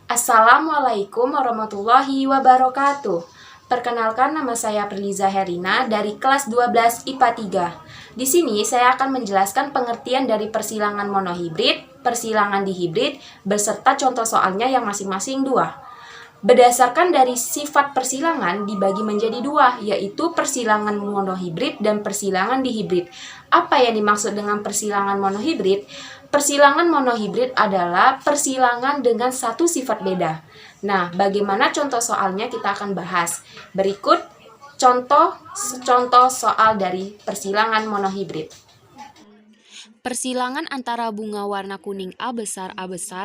Assalamualaikum warahmatullahi wabarakatuh. Perkenalkan, nama saya Perliza Herina dari kelas 12 IPA 3. Di sini saya akan menjelaskan pengertian dari persilangan monohibrid, persilangan dihibrid, beserta contoh soalnya yang masing-masing dua. Berdasarkan dari sifat persilangan dibagi menjadi dua, yaitu persilangan monohibrid dan persilangan dihibrid. Apa yang dimaksud dengan persilangan monohibrid? Persilangan monohibrid adalah persilangan dengan satu sifat beda. Nah, bagaimana contoh soalnya kita akan bahas. Berikut contoh soal dari persilangan monohibrid. Persilangan antara bunga warna kuning A besar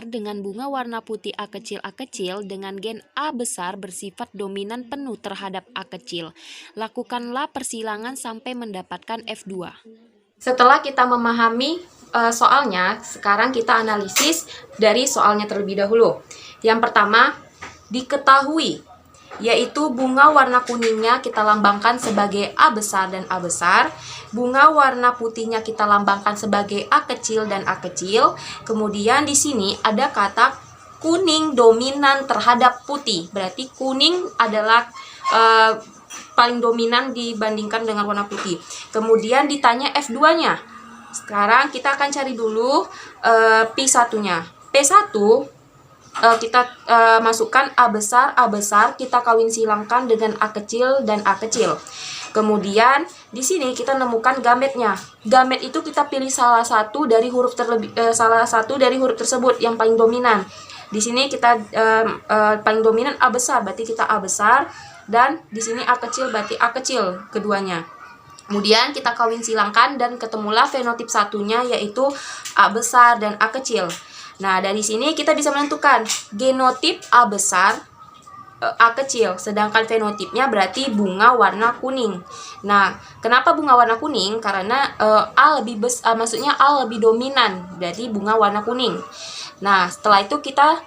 dengan bunga warna putih A kecil dengan gen A besar bersifat dominan penuh terhadap A kecil. Lakukanlah persilangan sampai mendapatkan F2. Setelah kita memahami soalnya, sekarang kita analisis dari soalnya terlebih dahulu. Yang pertama, diketahui, yaitu bunga warna kuningnya kita lambangkan sebagai A besar dan A besar. Bunga warna putihnya kita lambangkan sebagai A kecil dan A kecil. Kemudian di sini ada kata kuning dominan terhadap putih. Berarti kuning adalah paling dominan dibandingkan dengan warna putih. Kemudian ditanya F2-nya. Sekarang kita akan cari dulu P1-nya. P1 kita masukkan A besar, kita kawin silangkan dengan A kecil dan A kecil. Kemudian di sini kita nemukan gametnya. Gamet itu kita pilih salah satu dari huruf tersebut yang paling dominan. Di sini kita paling dominan A besar, berarti kita A besar, dan di sini A kecil berarti A kecil keduanya. Kemudian kita kawin silangkan dan ketemulah fenotip satunya, yaitu A besar dan A kecil. Nah, dari sini kita bisa menentukan genotip A besar, A kecil, sedangkan fenotipnya berarti bunga warna kuning. Nah, kenapa bunga warna kuning? Karena maksudnya A lebih dominan dari bunga warna kuning. Nah, setelah itu kita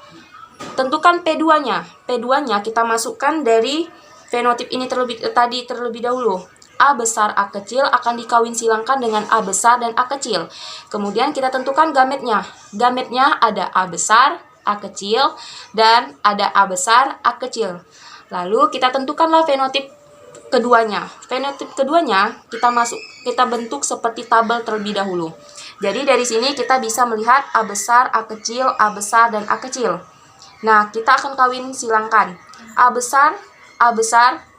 tentukan P2-nya. P2-nya kita masukkan dari fenotip ini terlebih dahulu. A besar, A kecil akan dikawin silangkan dengan A besar dan A kecil. Kemudian kita tentukan gametnya. Gametnya ada A besar, A kecil, dan ada A besar, A kecil. Lalu kita tentukanlah fenotip keduanya. Fenotip keduanya kita bentuk seperti tabel terlebih dahulu. Jadi dari sini kita bisa melihat A besar, A kecil, A besar, dan A kecil. Nah, kita akan kawin silangkan. A besar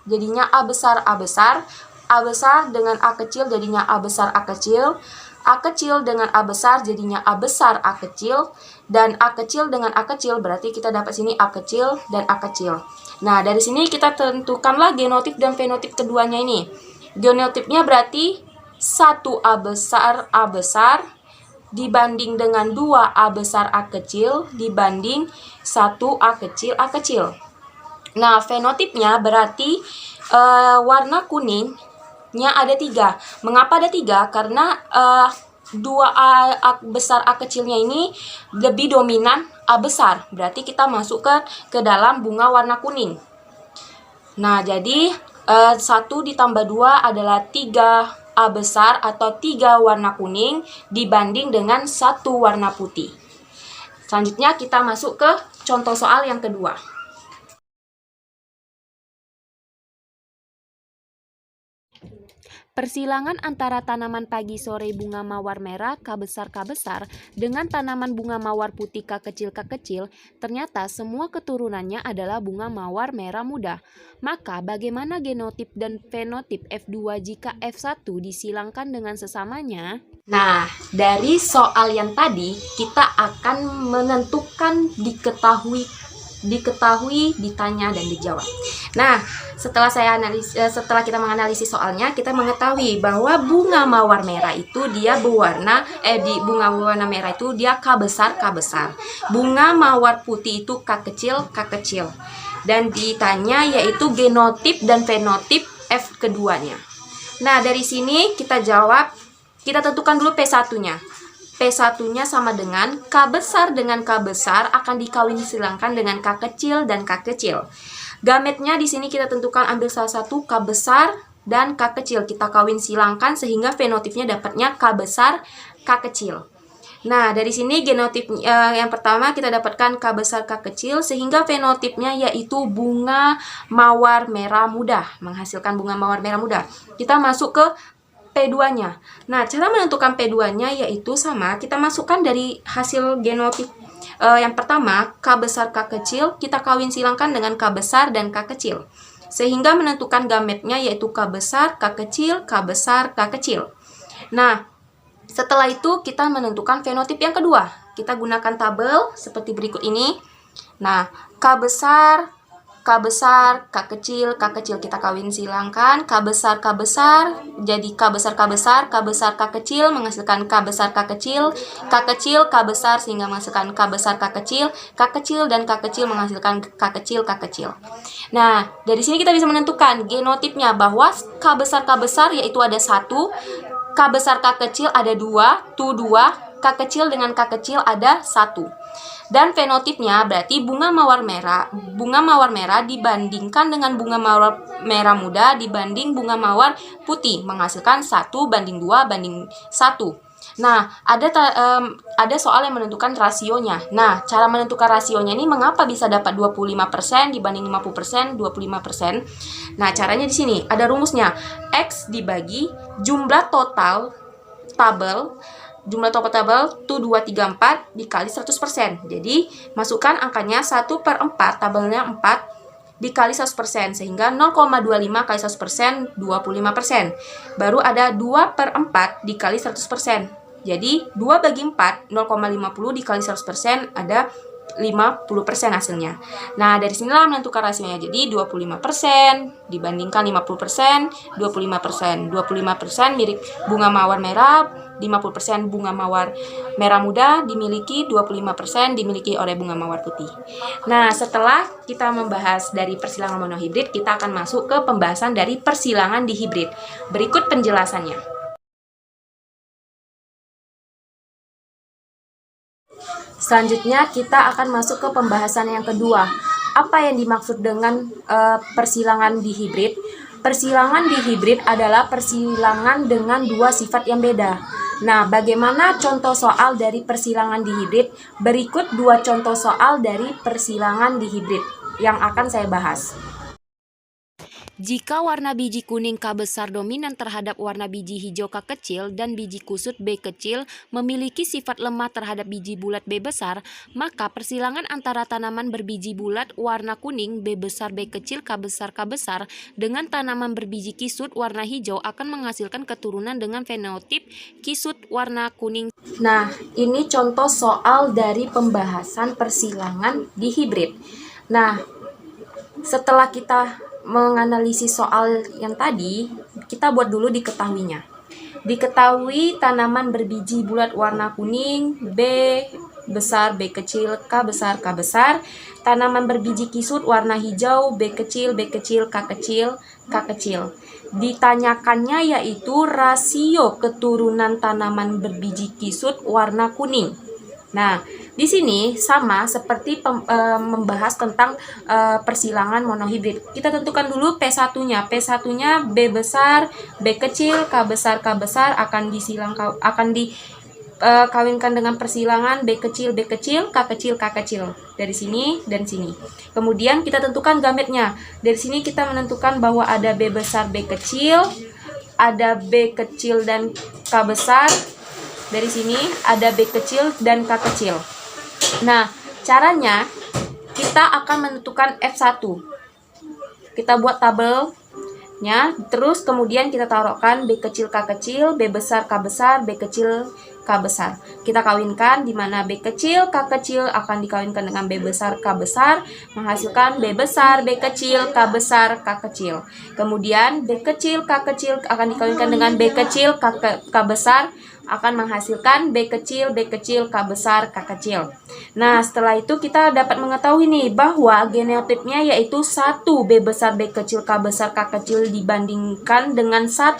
jadinya A besar, A besar. A besar dengan A kecil jadinya A besar, A kecil. A kecil dengan A besar jadinya A besar, A kecil. Dan A kecil dengan A kecil berarti kita dapat sini A kecil dan A kecil. Nah, dari sini kita tentukanlah genotip dan fenotip keduanya ini. Genotipnya berarti 1 A besar dibanding dengan 2 A besar, A kecil dibanding 1 A kecil, A kecil. Nah, fenotipnya berarti warna kuningnya ada 3. Mengapa ada 3? Karena 2 A besar, A kecilnya ini lebih dominan A besar. Berarti kita masukkan ke dalam bunga warna kuning. Nah, jadi 1 ditambah 2 adalah 3 A besar atau 3 warna kuning dibanding dengan 1 warna putih. Selanjutnya kita masuk ke contoh soal yang kedua. Persilangan antara tanaman pagi sore bunga mawar merah K besar dengan tanaman bunga mawar putih K kecil, ternyata semua keturunannya adalah bunga mawar merah muda. Maka bagaimana genotip dan fenotip F2 jika F1 disilangkan dengan sesamanya? Nah, dari soal yang tadi kita akan menentukan diketahui, ditanya, dan dijawab. Nah, setelah kita menganalisis soalnya, kita mengetahui bahwa bunga mawar merah itu dia bunga warna merah itu dia K besar. Bunga mawar putih itu K kecil. Dan ditanya yaitu genotip dan fenotip F keduanya. Nah, dari sini kita tentukan dulu P1-nya. P1-nya sama dengan K besar akan dikawin silangkan dengan K kecil dan K kecil. Gametnya di sini kita tentukan, ambil salah satu K besar dan K kecil. Kita kawin silangkan sehingga fenotipnya dapatnya K besar, K kecil. Nah, dari sini genotip yang pertama kita dapatkan K besar K kecil, sehingga fenotipnya yaitu bunga mawar merah muda, menghasilkan bunga mawar merah muda. Kita masuk ke P2-nya. Nah, cara menentukan P2-nya yaitu sama, kita masukkan dari hasil genotip yang pertama, K besar K kecil, kita kawin silangkan dengan K besar dan K kecil. Sehingga menentukan gametnya yaitu K besar, K kecil, K besar, K kecil. Nah, setelah itu kita menentukan fenotip yang kedua. Kita gunakan tabel seperti berikut ini. Nah, K besar, K besar, K kecil kita kawin silangkan, K besar, jadi K besar, K besar, K besar, K kecil menghasilkan K besar, K kecil, K besar sehingga menghasilkan K besar, K kecil dan K kecil menghasilkan K kecil. Nah, dari sini kita bisa menentukan genotipnya bahwa K besar yaitu ada 1, K besar, K kecil ada 2, tu 2, K kecil dengan K kecil ada 1. Dan fenotipnya berarti bunga mawar merah dibandingkan dengan bunga mawar merah muda dibanding bunga mawar putih menghasilkan 1:2:1. Nah, ada soal yang menentukan rasionya. Nah, cara menentukan rasionya ini mengapa bisa dapat 25% dibanding 50%, 25%? Nah, caranya di sini ada rumusnya. X dibagi jumlah total tabel tu 2, 3, 4 dikali 100%. Jadi, masukkan angkanya 1/4, tabelnya 4 dikali 100%, sehingga 0,25 kali 100%, 25%. Baru ada 2/4 dikali 100%. Jadi, 2 bagi 4, 0,50 dikali 100%, ada 50% hasilnya. Nah, dari sinilah menentukan rasionya. Jadi 25% dibandingkan 50%, 25%. 25% mirip bunga mawar merah, 50% bunga mawar merah muda dimiliki, 25% dimiliki oleh bunga mawar putih. Nah, setelah kita membahas dari persilangan monohibrid, kita akan masuk ke pembahasan dari persilangan dihibrid. Berikut penjelasannya. Selanjutnya kita akan masuk ke pembahasan yang kedua. Apa yang dimaksud dengan persilangan dihibrid? Persilangan dihibrid adalah persilangan dengan dua sifat yang beda. Nah, bagaimana contoh soal dari persilangan dihibrid? Berikut dua contoh soal dari persilangan dihibrid yang akan saya bahas. Jika warna biji kuning K besar dominan terhadap warna biji hijau K kecil dan biji kusut B kecil memiliki sifat lemah terhadap biji bulat B besar, maka persilangan antara tanaman berbiji bulat warna kuning B besar B kecil K besar dengan tanaman berbiji kisut warna hijau akan menghasilkan keturunan dengan fenotip kisut warna kuning. Nah, ini contoh soal dari pembahasan persilangan dihibrid. Nah, setelah kita menganalisis soal yang tadi, kita buat dulu diketahuinya. Diketahui tanaman berbiji bulat warna kuning B besar B kecil K besar. Tanaman berbiji kisut warna hijau B kecil K kecil. Ditanyakannya yaitu rasio keturunan tanaman berbiji kisut warna kuning. Nah, di sini sama seperti membahas tentang persilangan monohibrid. Kita tentukan dulu P1-nya. P1-nya B besar, B kecil, K besar akan dikawinkan dengan persilangan B kecil, K kecil. Dari sini dan sini. Kemudian kita tentukan gametnya. Dari sini kita menentukan bahwa ada B besar, B kecil, ada B kecil dan K besar. Dari sini ada B kecil dan K kecil. Nah, caranya kita akan menentukan F1. Kita buat tabelnya, terus kemudian kita taruhkan B kecil K kecil, B besar K besar, B kecil K besar. Kita kawinkan di mana B kecil K kecil akan dikawinkan dengan B besar K besar, menghasilkan B besar B kecil K besar K kecil. Kemudian B kecil K kecil akan dikawinkan dengan B kecil K besar, akan menghasilkan B kecil K besar K kecil. Nah, setelah itu kita dapat mengetahui nih bahwa genotipnya yaitu 1 B besar B kecil K besar K kecil dibandingkan dengan 1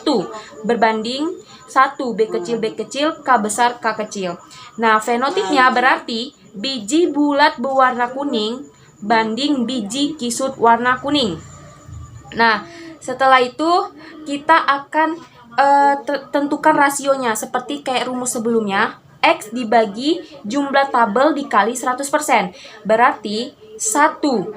berbanding 1 B kecil K besar K kecil. Nah, fenotipnya berarti biji bulat berwarna kuning banding biji kisut warna kuning. Nah, setelah itu kita akan tentukan rasionya seperti kayak rumus sebelumnya. X dibagi jumlah tabel dikali 100%. Berarti 1/2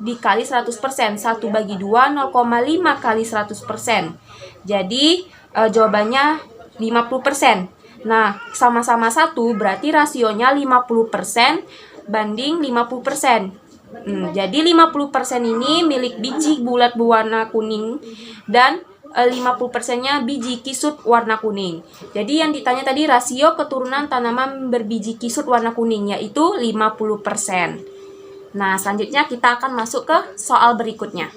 dikali 100%. 1 bagi 2, 0,5 kali 100%. Jadi jawabannya 50%. Nah, sama-sama 1 berarti rasionya 50% banding 50%. Jadi 50% ini milik biji bulat berwarna kuning dan 50%-nya biji kisut warna kuning. Jadi yang ditanya tadi rasio keturunan tanaman berbiji kisut warna kuning, yaitu 50%. Nah, selanjutnya kita akan masuk ke soal berikutnya.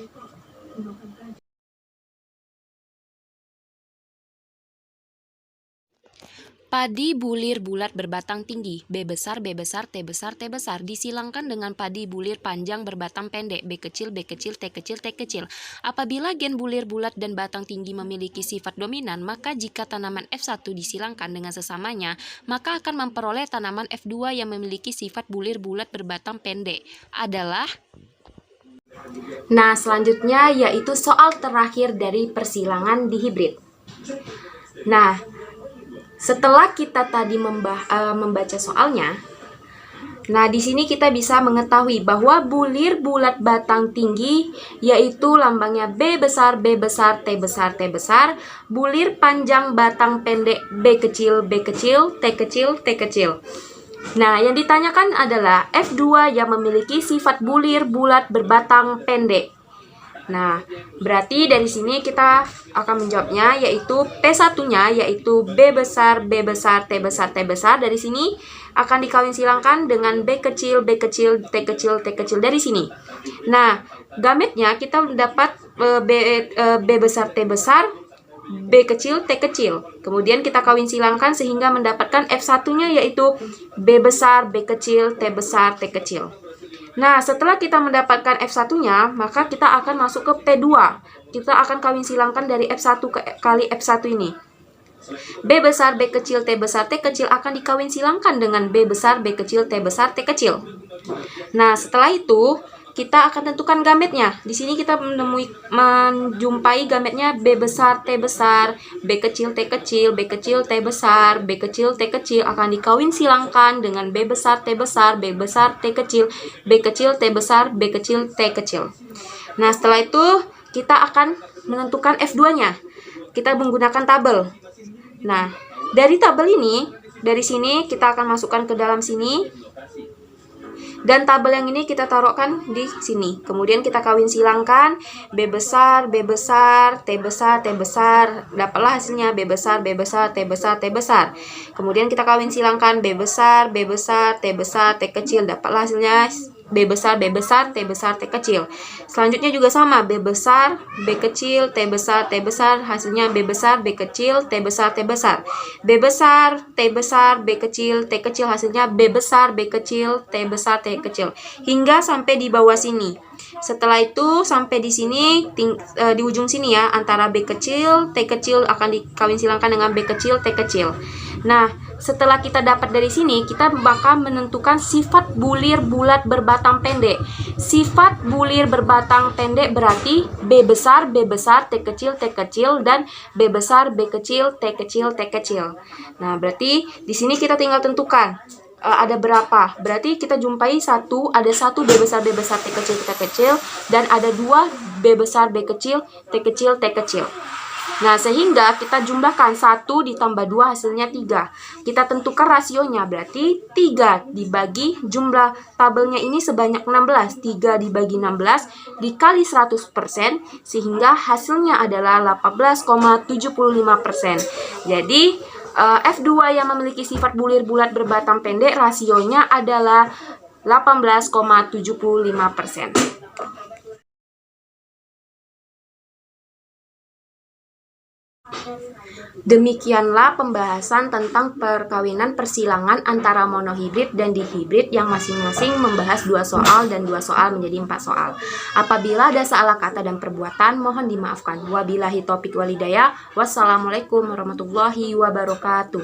Padi bulir bulat berbatang tinggi, B besar, B besar, T besar, T besar, disilangkan dengan padi bulir panjang berbatang pendek, B kecil, B kecil, T kecil, T kecil. Apabila gen bulir bulat dan batang tinggi memiliki sifat dominan, maka jika tanaman F1 disilangkan dengan sesamanya, maka akan memperoleh tanaman F2 yang memiliki sifat bulir bulat berbatang pendek. Adalah... Nah, selanjutnya yaitu soal terakhir dari persilangan dihibrid. Nah, setelah kita tadi membaca soalnya, nah di sini kita bisa mengetahui bahwa bulir bulat batang tinggi yaitu lambangnya B besar, B besar, T besar, T besar, bulir panjang batang pendek B kecil, B kecil, T kecil, T kecil. Nah, yang ditanyakan adalah F2 yang memiliki sifat bulir bulat berbatang pendek. Nah, berarti dari sini kita akan menjawabnya yaitu P1-nya yaitu B besar, B besar, T besar, T besar. Dari sini akan dikawin silangkan dengan B kecil, B kecil, T kecil, T kecil dari sini. Nah, gametnya kita mendapat B besar, T besar, B kecil, T kecil. Kemudian kita kawin silangkan sehingga mendapatkan F1-nya yaitu B besar, B kecil, T besar, T kecil. Nah, setelah kita mendapatkan F1-nya, maka kita akan masuk ke P2. Kita akan kawin silangkan dari F1 kali F1 ini. B besar, B kecil, T besar, T kecil akan dikawin silangkan dengan B besar, B kecil, T besar, T kecil. Nah, setelah itu kita akan tentukan gametnya. Di sini kita menjumpai gametnya B besar, T besar, B kecil, T kecil, B kecil, T besar, B kecil, T kecil akan dikawin silangkan dengan B besar, T besar, B besar, T kecil, B kecil, T besar, B kecil, T kecil. Nah, setelah itu kita akan menentukan F2-nya. Kita menggunakan tabel. Nah, dari tabel ini, dari sini kita akan masukkan ke dalam sini. Dan tabel yang ini kita taruhkan di sini. Kemudian kita kawin silangkan B besar, B besar, T besar, T besar. Dapatlah hasilnya B besar, B besar, T besar, T besar. Kemudian kita kawin silangkan B besar, B besar, T besar, T kecil. Dapatlah hasilnya B besar, B besar, T besar, T kecil. Selanjutnya juga sama, B besar, B kecil, T besar, T besar. Hasilnya B besar, B kecil, T besar, T besar. B besar, T besar, B kecil, T kecil. Hasilnya B besar, B kecil, T besar, T kecil. Hingga sampai di bawah sini. Setelah itu sampai di sini, di ujung sini ya, antara B kecil, T kecil akan dikawin silangkan dengan B kecil, T kecil. Nah, setelah kita dapat dari sini, kita bakal menentukan sifat bulir bulat berbatang pendek. Sifat bulir berbatang pendek berarti B besar, B besar, T kecil, T kecil, dan B besar, B kecil, T kecil, T kecil. Nah, berarti di sini kita tinggal tentukan ada berapa. Berarti kita jumpai ada satu B besar, B besar, T kecil, T kecil, dan ada 2 B besar, B kecil, T kecil, T kecil. Nah, sehingga kita jumlahkan 1 ditambah 2 hasilnya 3. Kita tentukan rasionya, berarti 3 dibagi jumlah tabelnya ini sebanyak 16. 3 dibagi 16 dikali 100%, sehingga hasilnya adalah 18,75%. Jadi, F2 yang memiliki sifat bulir bulat berbatang pendek, rasionya adalah 18,75%. Demikianlah pembahasan tentang perkawinan persilangan antara monohibrid dan dihibrid yang masing-masing membahas 2 soal dan 2 soal menjadi 4 soal. Apabila ada salah kata dan perbuatan, mohon dimaafkan. Wabillahi taufiq walhidayah. Wassalamualaikum warahmatullahi wabarakatuh.